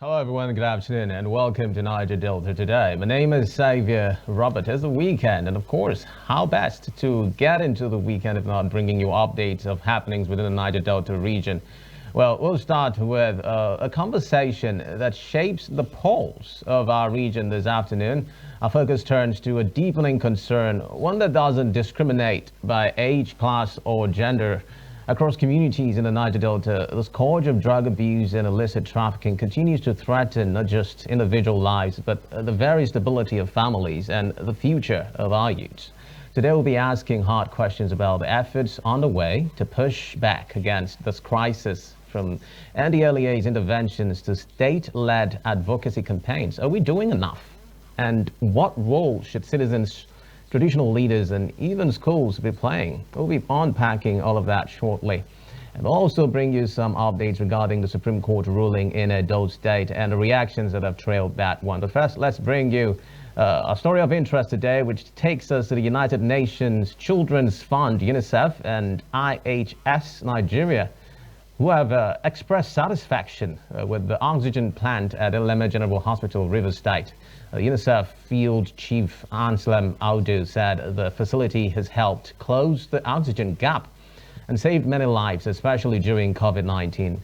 Hello everyone, good afternoon and welcome to Niger Delta Today. My name is Xavier Robert. It's the weekend and of course, how best to get into the weekend if not bringing you updates of happenings within the Niger Delta region. Well, we'll start with a conversation that shapes the pulse of our region this afternoon. Our focus turns to a deepening concern, one that doesn't discriminate by age, class or gender. Across communities in the Niger Delta, the scourge of drug abuse and illicit trafficking continues to threaten not just individual lives, but the very stability of families and the future of our youths. Today we'll be asking hard questions about the efforts underway to push back against this crisis, from NDLEA's interventions to state-led advocacy campaigns. Are we doing enough? And what role should citizens, traditional leaders and even schools be playing? We'll be unpacking all of that shortly. And we'll also bring you some updates regarding the Supreme Court ruling in Edo State and the reactions that have trailed that one. But first, let's bring you a story of interest today, which takes us to the United Nations Children's Fund, UNICEF, and IHS Nigeria, who have expressed satisfaction with the oxygen plant at Eleme General Hospital, Rivers State. UNICEF Field Chief Anselm Audu said the facility has helped close the oxygen gap and saved many lives, especially during COVID-19.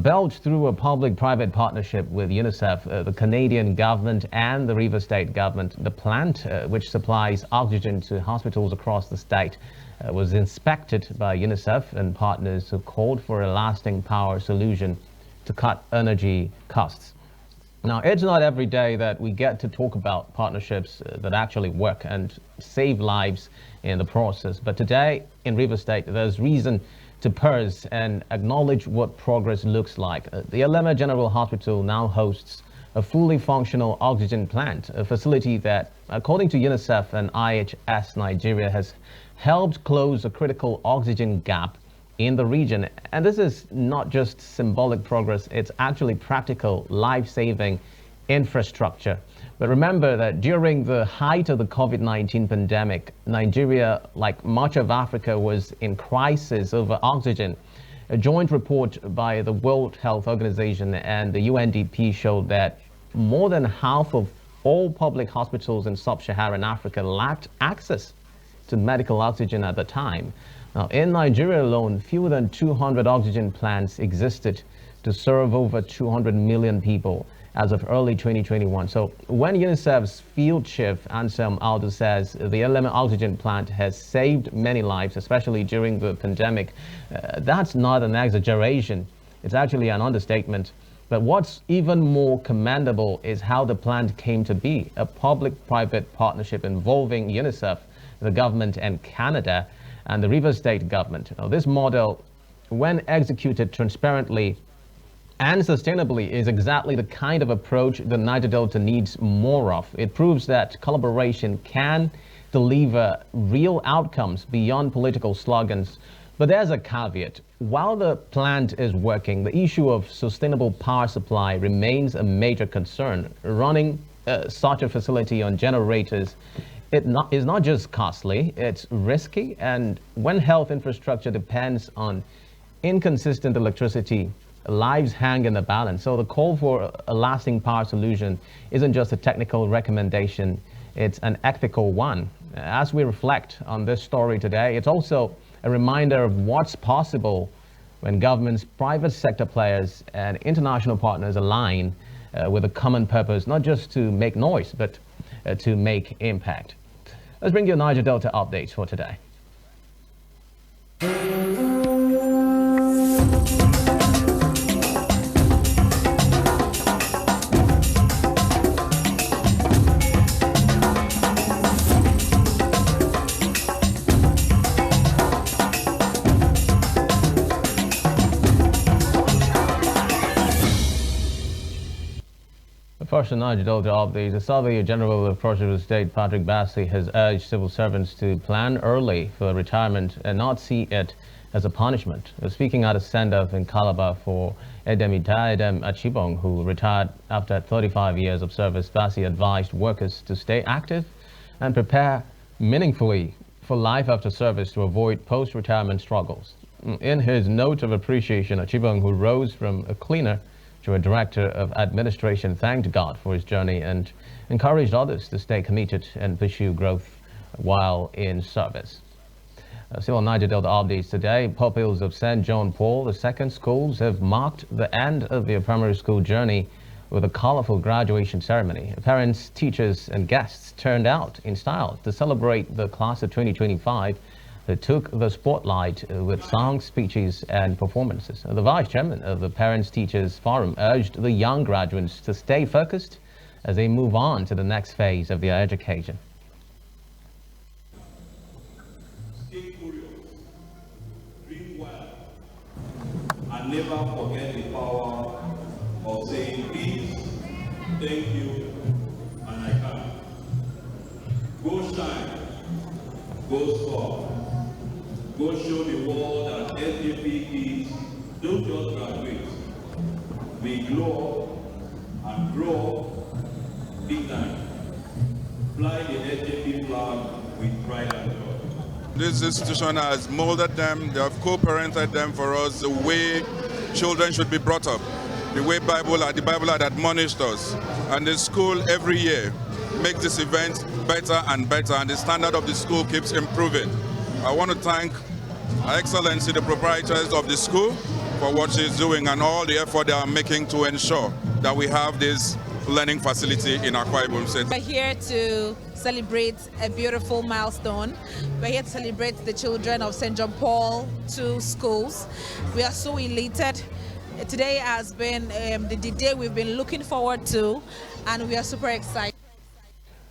Built through a public-private partnership with UNICEF, the Canadian government and the Rivers State government, the plant, which supplies oxygen to hospitals across the state, was inspected by UNICEF and partners who called for a lasting power solution to cut energy costs. Now, it's not every day that we get to talk about partnerships that actually work and save lives in the process. But today in Rivers State, there's reason to pause and acknowledge what progress looks like. The Eleme General Hospital now hosts a fully functional oxygen plant, a facility that, according to UNICEF and IHS Nigeria, has helped close a critical oxygen gap in the region. And this is not just symbolic progress, it's actually practical, life-saving infrastructure. But remember that during the height of the COVID-19 pandemic, Nigeria, like much of Africa, was in crisis over oxygen. A joint report by the World Health Organization and the UNDP showed that more than half of all public hospitals in sub-Saharan Africa lacked access to medical oxygen at the time. Now, in Nigeria alone, fewer than 200 oxygen plants existed to serve over 200 million people as of early 2021. So when UNICEF's field chief Anselm Audu says the Eleme oxygen plant has saved many lives, especially during the pandemic, that's not an exaggeration. It's actually an understatement. But what's even more commendable is how the plant came to be, a public-private partnership involving UNICEF, the government and Canada, and the Rivers State government. Now, this model, when executed transparently and sustainably, is exactly the kind of approach the Niger Delta needs more of. It proves that collaboration can deliver real outcomes beyond political slogans. But there's a caveat. While the plant is working, the issue of sustainable power supply remains a major concern. Running such a facility on generators is not just costly, it's risky, and when health infrastructure depends on inconsistent electricity, lives hang in the balance. So the call for a lasting power solution isn't just a technical recommendation, it's an ethical one. As we reflect on this story today, it's also a reminder of what's possible when governments, private sector players, and international partners align with a common purpose, not just to make noise, but to make impact. Let's bring you Niger Delta updates for today. First, the Niger Delta updates. The Surveyor General of Cross-River State, Patrick Bassi, has urged civil servants to plan early for retirement and not see it as a punishment. Speaking at a send-off in Calabar for Edem Achibong, who retired after 35 years of service, Bassi advised workers to stay active and prepare meaningfully for life after service to avoid post-retirement struggles. In his note of appreciation, Achibong, who rose from a cleaner The Director of Administration thanked God for his journey and encouraged others to stay committed and pursue growth while in service. Still on Niger Delta updates today, pupils of St. John Paul II schools have marked the end of their primary school journey with a colorful graduation ceremony. Parents, teachers and guests turned out in style to celebrate the class of 2025 that took the spotlight with songs, speeches and performances. The Vice Chairman of the Parents Teachers Forum urged the young graduates to stay focused as they move on to the next phase of their education. Stay curious, dream well, and never forget the power of saying please, thank you, and I can. Go shine, go score, go show the world that SJP kids don't just graduate. We glow up and grow up big time. Fly the SJP flag with pride and joy. This institution has molded them, they have co-parented them for us the way children should be brought up, the way the Bible had admonished us. And the school every year makes this event better and better, and the standard of the school keeps improving. I want to thank Her Excellency, the proprietors of the school, for what she's doing and all the effort they are making to ensure that we have this learning facility in Akwa Ibom State. We're here to celebrate a beautiful milestone. We're here to celebrate the children of St. John Paul II schools. We are so elated. Today has been the day we've been looking forward to, and we are super excited.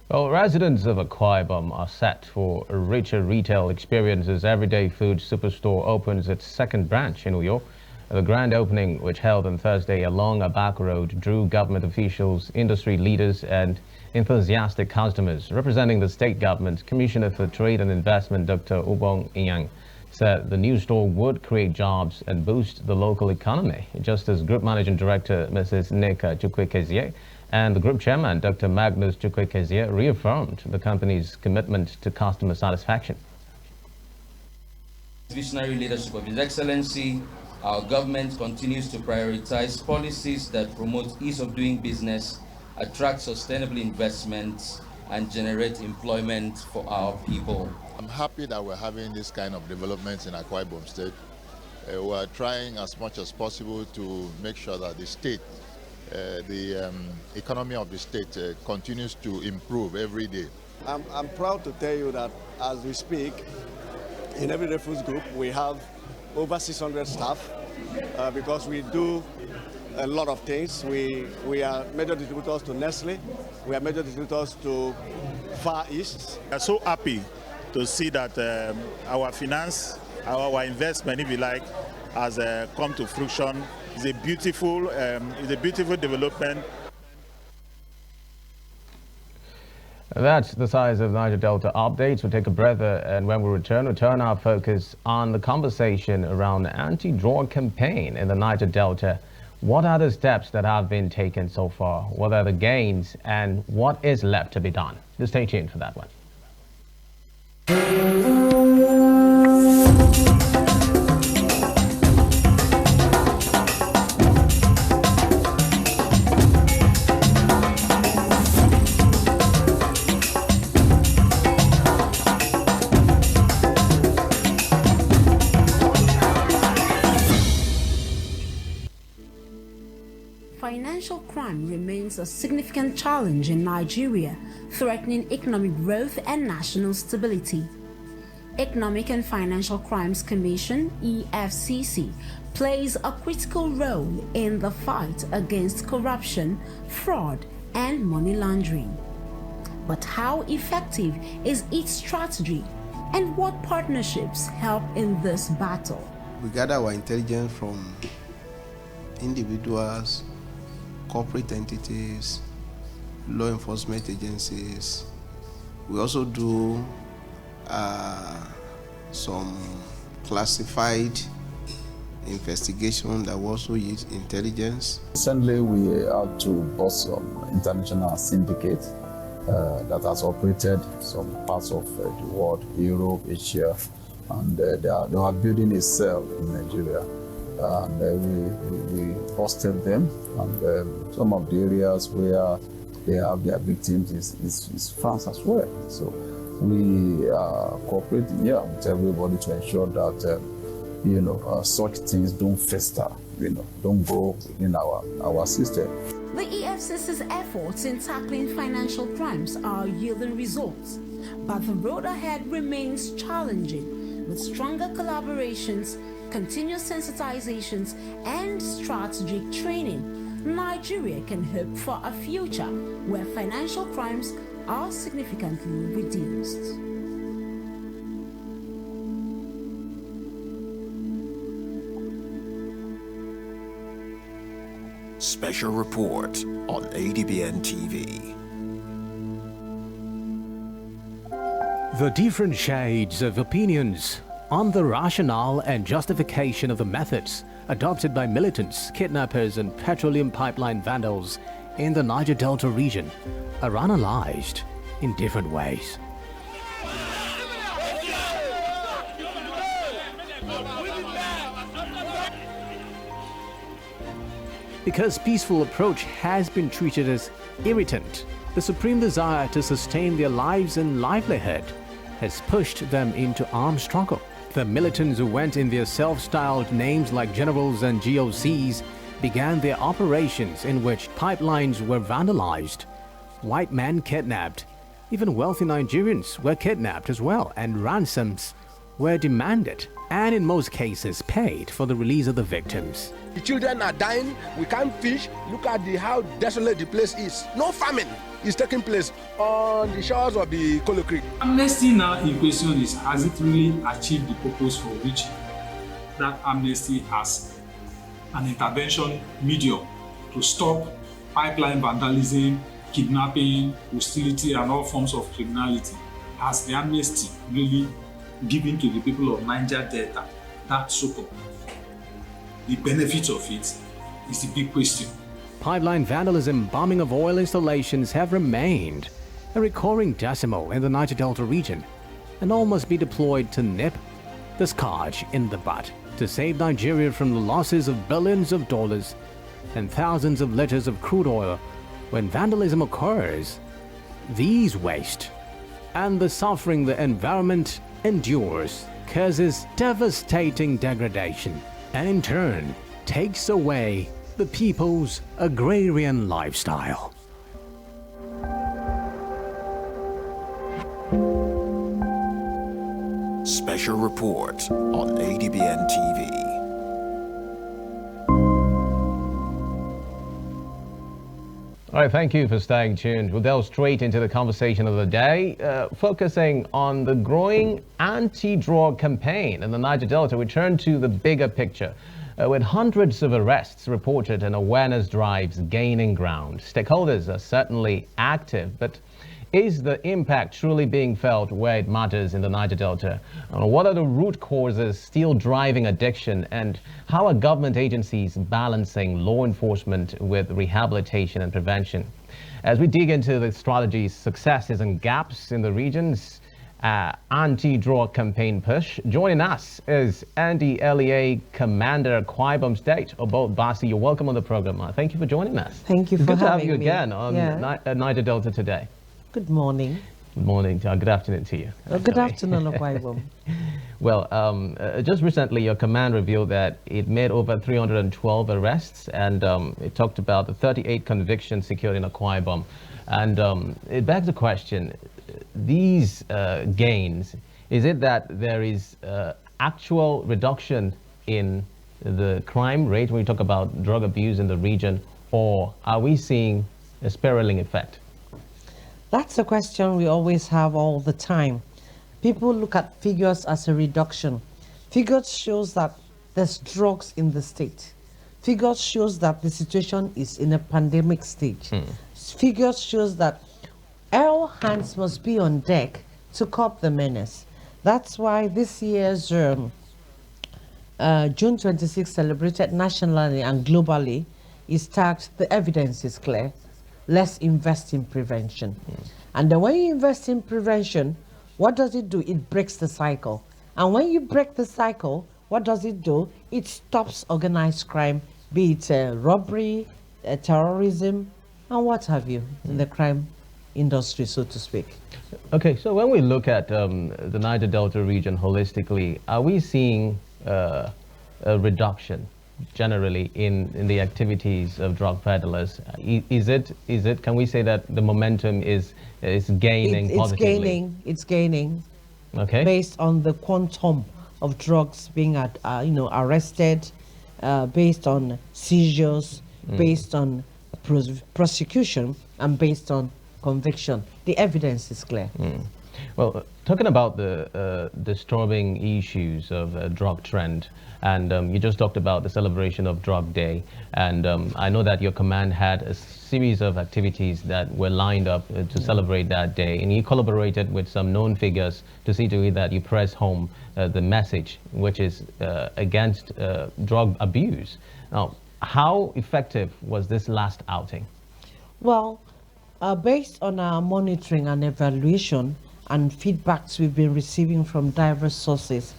Well, residents of Akwa Ibom are set for a richer retail experience as Everyday Food Superstore opens its second branch in Uyo. The grand opening, which held on Thursday along Abak Road, drew government officials, industry leaders and enthusiastic customers. Representing the state government, Commissioner for Trade and Investment Dr. Ubong Inyang said the new store would create jobs and boost the local economy, just as Group Managing Director Mrs. Nneka Chukwekezie and the Group Chairman Dr. Magnus Chukwekezie reaffirmed the company's commitment to customer satisfaction. Visionary leadership of His Excellency, our government continues to prioritize policies that promote ease of doing business, attract sustainable investments, and generate employment for our people. I'm happy that we're having this kind of developments in Akwa Ibom State. We're trying as much as possible to make sure that the state, the economy of the state continues to improve every day. I'm proud to tell you that as we speak, in Everyday Foods Group, we have over 600 staff because we do a lot of things. We are major distributors to Nestle. We are major distributors to Far East. We are so happy to see that our finance, our investment, if you like, has come to fruition. It's a beautiful development. That's the size of Niger Delta updates. We'll take a breather, and when we return, we'll turn our focus on the conversation around the anti-drug campaign in the Niger Delta. What are the steps that have been taken so far? What are the gains, and what is left to be done? Just stay tuned for that one. Financial crime remains a significant challenge in Nigeria, threatening economic growth and national stability. Economic and Financial Crimes Commission (EFCC) plays a critical role in the fight against corruption, fraud, and money laundering. But how effective is its strategy, and what partnerships help in this battle? We gather our intelligence from individuals, corporate entities, law enforcement agencies. We also do some classified investigation that will also use intelligence. Recently, we had to bust some international syndicate that has operated some parts of the world, Europe, Asia, and they are building a cell in Nigeria. and we busted them. And some of the areas where they have their victims is France as well. So we are cooperating with everybody to ensure that such things don't fester, don't go in our system. The EFCC's efforts in tackling financial crimes are yielding results, but the road ahead remains challenging. With stronger collaborations, continuous sensitizations, and strategic training, Nigeria can hope for a future where financial crimes are significantly reduced. Special report on ADBN TV. The different shades of opinions on the rationale and justification of the methods adopted by militants, kidnappers, and petroleum pipeline vandals in the Niger Delta region are analyzed in different ways. Because peaceful approach has been treated as irritant, the supreme desire to sustain their lives and livelihood has pushed them into armed struggle. The militants who went in their self-styled names like generals and GOCs began their operations in which pipelines were vandalized, white men kidnapped, even wealthy Nigerians were kidnapped as well, and ransoms were demanded, and in most cases paid for the release of the victims. The children are dying, we can't fish. Look at how desolate the place is. No famine is taking place on the shores of the Kolo Creek. Amnesty now in question is, has it really achieved the purpose for which that amnesty has an intervention medium to stop pipeline vandalism, kidnapping, hostility, and all forms of criminality? Has the amnesty really given to the people of Niger Delta that support? The benefits of it is the big question. Pipeline vandalism, bombing of oil installations have remained a recurring decimal in the Niger Delta region, and all must be deployed to nip the scourge in the bud to save Nigeria from the losses of billions of dollars and thousands of liters of crude oil. When vandalism occurs, these waste and the suffering the environment endures causes devastating degradation, and in turn takes away the people's agrarian lifestyle. Special report on ADBN TV. All right, thank you for staying tuned. We'll delve straight into the conversation of the day, focusing on the growing anti-drug campaign in the Niger Delta. We turn to the bigger picture. With hundreds of arrests reported and awareness drives gaining ground, stakeholders are certainly active, but is the impact truly being felt where it matters in the Niger Delta? What are the root causes still driving addiction, and how are government agencies balancing law enforcement with rehabilitation and prevention? As we dig into the strategies, successes and gaps in the region's anti-drug campaign push, joining us is Andy LEA Commander Akwa Ibom State, Obot Basi. You're welcome on the program. Thank you for joining us. Thank you for having me. Good to have you again on Niger Delta Today. Good morning. Good morning. Good afternoon to you. Good afternoon, Akwa Ibom. Well, just recently your command revealed that it made over 312 arrests, and it talked about the 38 convictions secured in Akwa Ibom. And it begs the question, these gains, is it that there is actual reduction in the crime rate when we talk about drug abuse in the region, or are we seeing a spiraling effect? That's a question we always have all the time. People look at figures as a reduction. Figures shows that there's drugs in the state. Figures shows that the situation is in a pandemic stage. Figures shows that all hands must be on deck to curb the menace. That's why this year's June 26 celebrated nationally and globally is tagged "The evidence is clear. Let's invest in prevention." And then when you invest in prevention, what does it do? It breaks the cycle. And when you break the cycle, What does it do? It stops organized crime, be it robbery, terrorism, and what have you, in the crime industry, so to speak. Okay, so when we look at the Niger Delta region holistically, are we seeing a reduction generally in the activities of drug peddlers? Is it, can we say that the momentum is gaining positively? It's gaining. Okay. Based on the quantum of drugs being arrested, based on seizures, based on prosecution, and based on conviction. The evidence is clear. Well, talking about the disturbing issues of drug trend, and you just talked about the celebration of Drug Day, and I know that your command had a series of activities that were lined up to celebrate that day, and you collaborated with some known figures to see to it that you press home the message, which is against drug abuse. Now, how effective was this last outing? Well, based on our monitoring and evaluation and feedbacks we've been receiving from diverse sources,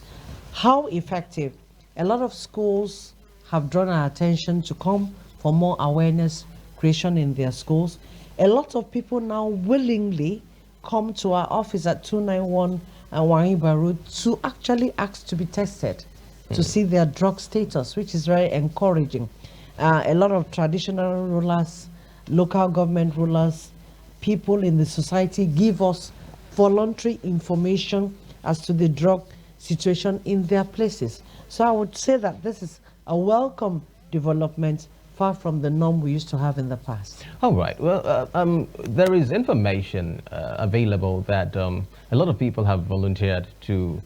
how effective? A lot of schools have drawn our attention to come for more awareness creation in their schools. A lot of people now willingly come to our office at 291 and Wariba Road to actually ask to be tested to see their drug status, which is very encouraging. A lot of traditional rulers, local government rulers, people in the society give us voluntary information as to the drug situation in their places. So I would say that this is a welcome development, far from the norm we used to have in the past. All right. Well, there is information available that a lot of people have volunteered to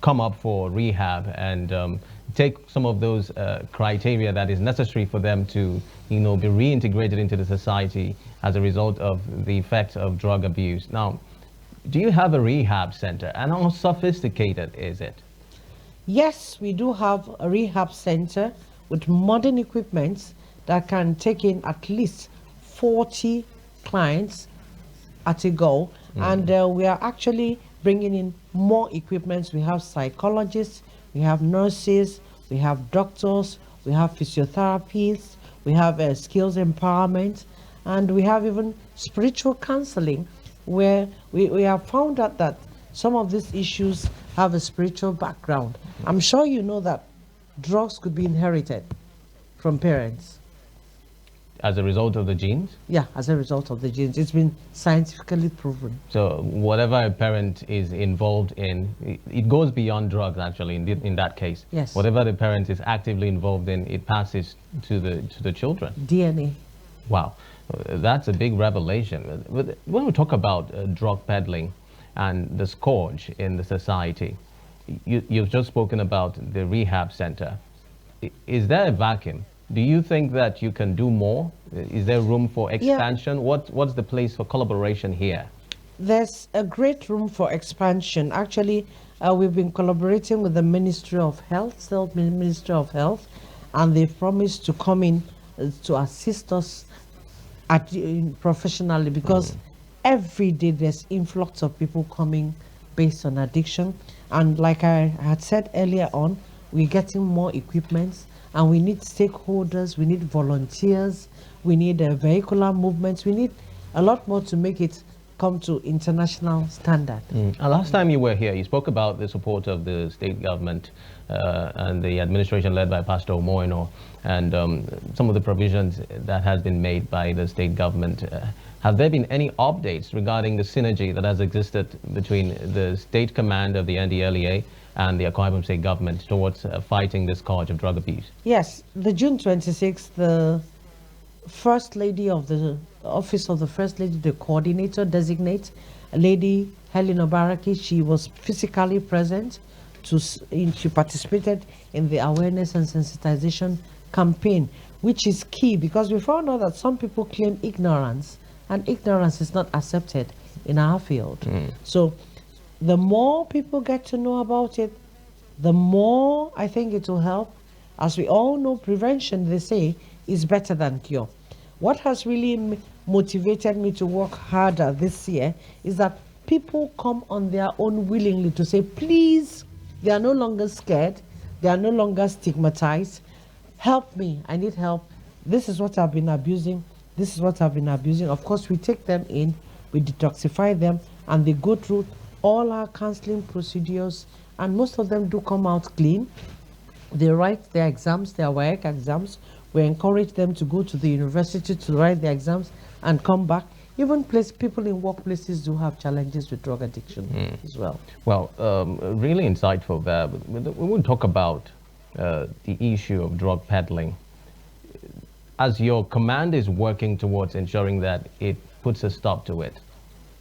come up for rehab and take some of those criteria that is necessary for them to, be reintegrated into the society as a result of the effects of drug abuse. Now, do you have a rehab center, and how sophisticated is it? Yes, we do have a rehab center with modern equipment that can take in at least 40 clients at a go. And we are actually bringing in more equipment. We have psychologists, we have nurses, we have doctors, we have physiotherapists, we have skills empowerment, and we have even spiritual counseling, where we have found out that some of these issues have a spiritual background. I'm sure you know that drugs could be inherited from parents. As a result of the genes? Yeah, as a result of the genes. It's been scientifically proven. So whatever a parent is involved in, it goes beyond drugs actually in that case. Yes. Whatever the parent is actively involved in, it passes to the children. DNA. Wow, that's a big revelation. When we talk about drug peddling and the scourge in the society, you've just spoken about the rehab center. Is there a vacuum? Do you think that you can do more? Is there room for expansion? Yeah. What's the place for collaboration here? There's a great room for expansion. Actually, we've been collaborating with the Ministry of Health, State Ministry of Health, and they've promised to come in to assist us professionally, because every day there's influx of people coming based on addiction. And like I had said earlier on, we're getting more equipment, and we need stakeholders, we need volunteers, we need vehicular movements, we need a lot more to make it come to international standard. Last time you were here, you spoke about the support of the state government and the administration led by Pastor Omoino, and some of the provisions that has been made by the state government. Have there been any updates regarding the synergy that has existed between the state command of the NDLEA and the Akwa Ibom state government towards fighting this scourge of drug abuse? Yes, the June 26th, the First Lady of the Office of the First Lady, the coordinator designate, Lady Helen Obaraki, she was physically present. She participated in the awareness and sensitization campaign, which is key, because we found out that some people claim ignorance, and ignorance is not accepted in our field. So the more people get to know about it, the more I think it will help. As we all know, prevention, they say, is better than cure. What has really motivated me to work harder this year is that people come on their own willingly to say, please, they are no longer scared. They are no longer stigmatized. Help me, I need help. This is what I've been abusing. This is what I've been abusing. Of course, we take them in, we detoxify them, and they go through all our counseling procedures, and most of them do come out clean. They write their exams, their work exams. We encourage them to go to the university to write their exams and come back. Even people in workplaces do have challenges with drug addiction as well. Well, really insightful there. We will talk about the issue of drug peddling. As your command is working towards ensuring that it puts a stop to it,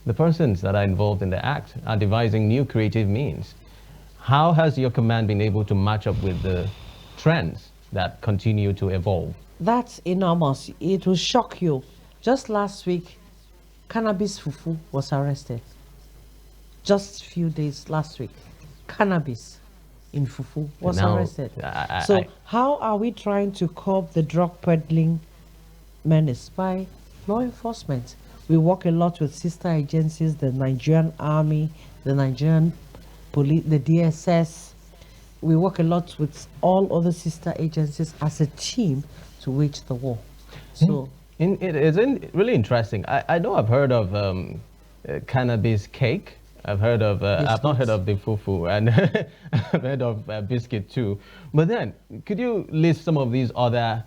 the persons that are involved in the act are devising new creative means. How has your command been able to match up with the trends that continue to evolve? That's enormous. It will shock you. Just last week, cannabis fufu was arrested. Just a few days last week, cannabis in fufu was Now, arrested. So how are we trying to curb the drug peddling menace? By law enforcement. We work a lot with sister agencies, the Nigerian Army, the Nigerian Police, the DSS. We work a lot with all other sister agencies as a team to wage the war. So it is really interesting. I know I've heard of cannabis cake. I've heard of, I've not heard of the fufu, and I've heard of biscuit too. But then, could you list some of these other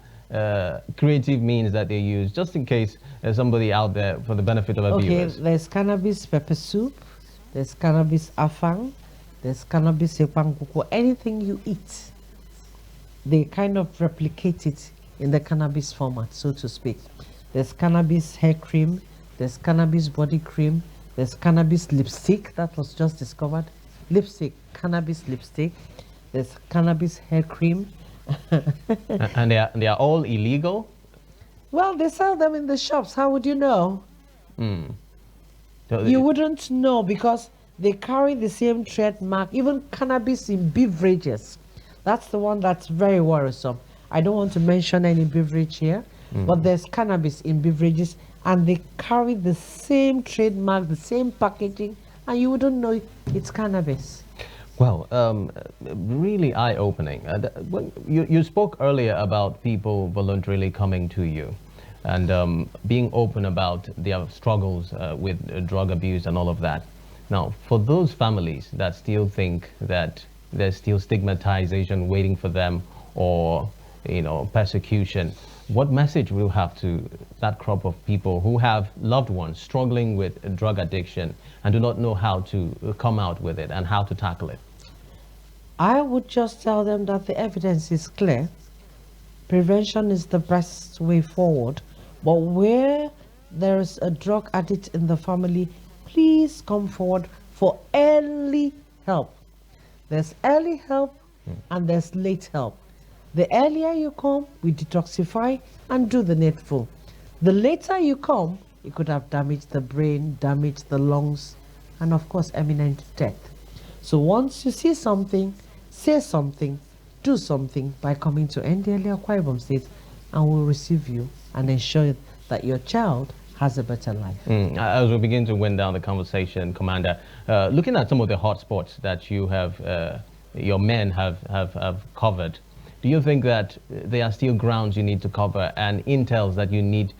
creative means that they use, just in case there's somebody out there for the benefit of our viewers? Okay, there's cannabis pepper soup, there's cannabis afang, there's cannabis sepanguko. Anything you eat, they kind of replicate it in the cannabis format, so to speak. There's cannabis hair cream, there's cannabis body cream, there's cannabis lipstick that was just discovered. Lipstick, cannabis lipstick. There's cannabis hair cream. And they are all illegal? Well, they sell them in the shops. How would you know? So You wouldn't know because they carry the same trademark. Even cannabis in beverages. That's the one that's very worrisome. I don't want to mention any beverage here, but there's cannabis in beverages, and they carry the same trademark, the same packaging, and you wouldn't know it's cannabis. Well, really eye-opening. You spoke earlier about people voluntarily coming to you and being open about their struggles with drug abuse and all of that. Now, for those families that still think that there's still stigmatization waiting for them, or persecution, what message will you have to that crop of people who have loved ones struggling with drug addiction and do not know how to come out with it and how to tackle it? I would just tell them that the evidence is clear. Prevention is the best way forward. But where there is a drug addict in the family, please come forward for early help. There's early help and there's late help. The earlier you come, we detoxify and do the needful. The later you come, it could have damaged the brain, damaged the lungs, and of course, imminent death. So once you see something, say something, do something by coming to NDLA Akwa Ibom State, and we'll receive you and ensure that your child has a better life. As we begin to wind down the conversation, Commander, looking at some of the hotspots that you have, your men have covered, do you think that there are still grounds you need to cover and intels that you need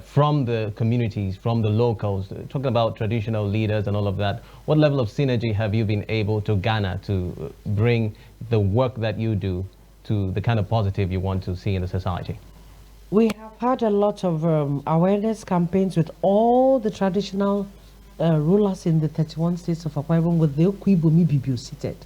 from the communities, from the locals, talking about traditional leaders and all of that? What level of synergy have you been able to garner to bring the work that you do to the kind of positive you want to see in the society? We have had a lot of awareness campaigns with all the traditional rulers in the 31 states of Akwa Ibom with the Okwibomi Bibio seated.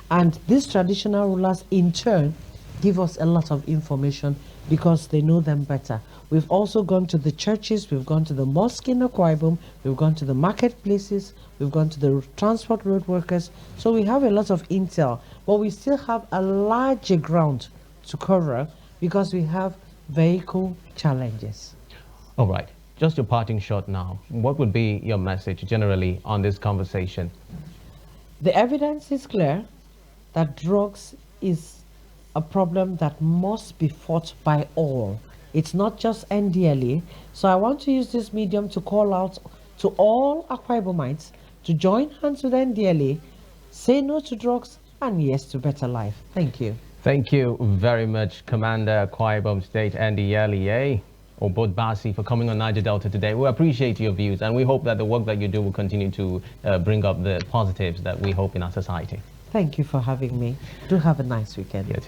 And these traditional rulers in turn give us a lot of information because they know them better. We've also gone to the churches, we've gone to the mosque in Akwa Ibom, we've gone to the marketplaces, we've gone to the transport road workers. So we have a lot of intel, but we still have a larger ground to cover because we have vehicle challenges. All right, just your parting shot now. What would be your message generally on this conversation? The evidence is clear that drugs is a problem that must be fought by all. It's not just NDLA. So I want to use this medium to call out to all Akwa Ibomites to join hands with NDLA, say no to drugs, and yes to better life. Thank you. Thank you very much, Commander Akwa Ibom State Andy Yaliye or Basi, for coming on Niger Delta today. We appreciate your views, and we hope that the work that you do will continue to bring up the positives that we hope in our society. Thank you for having me. Do have a nice weekend. You too.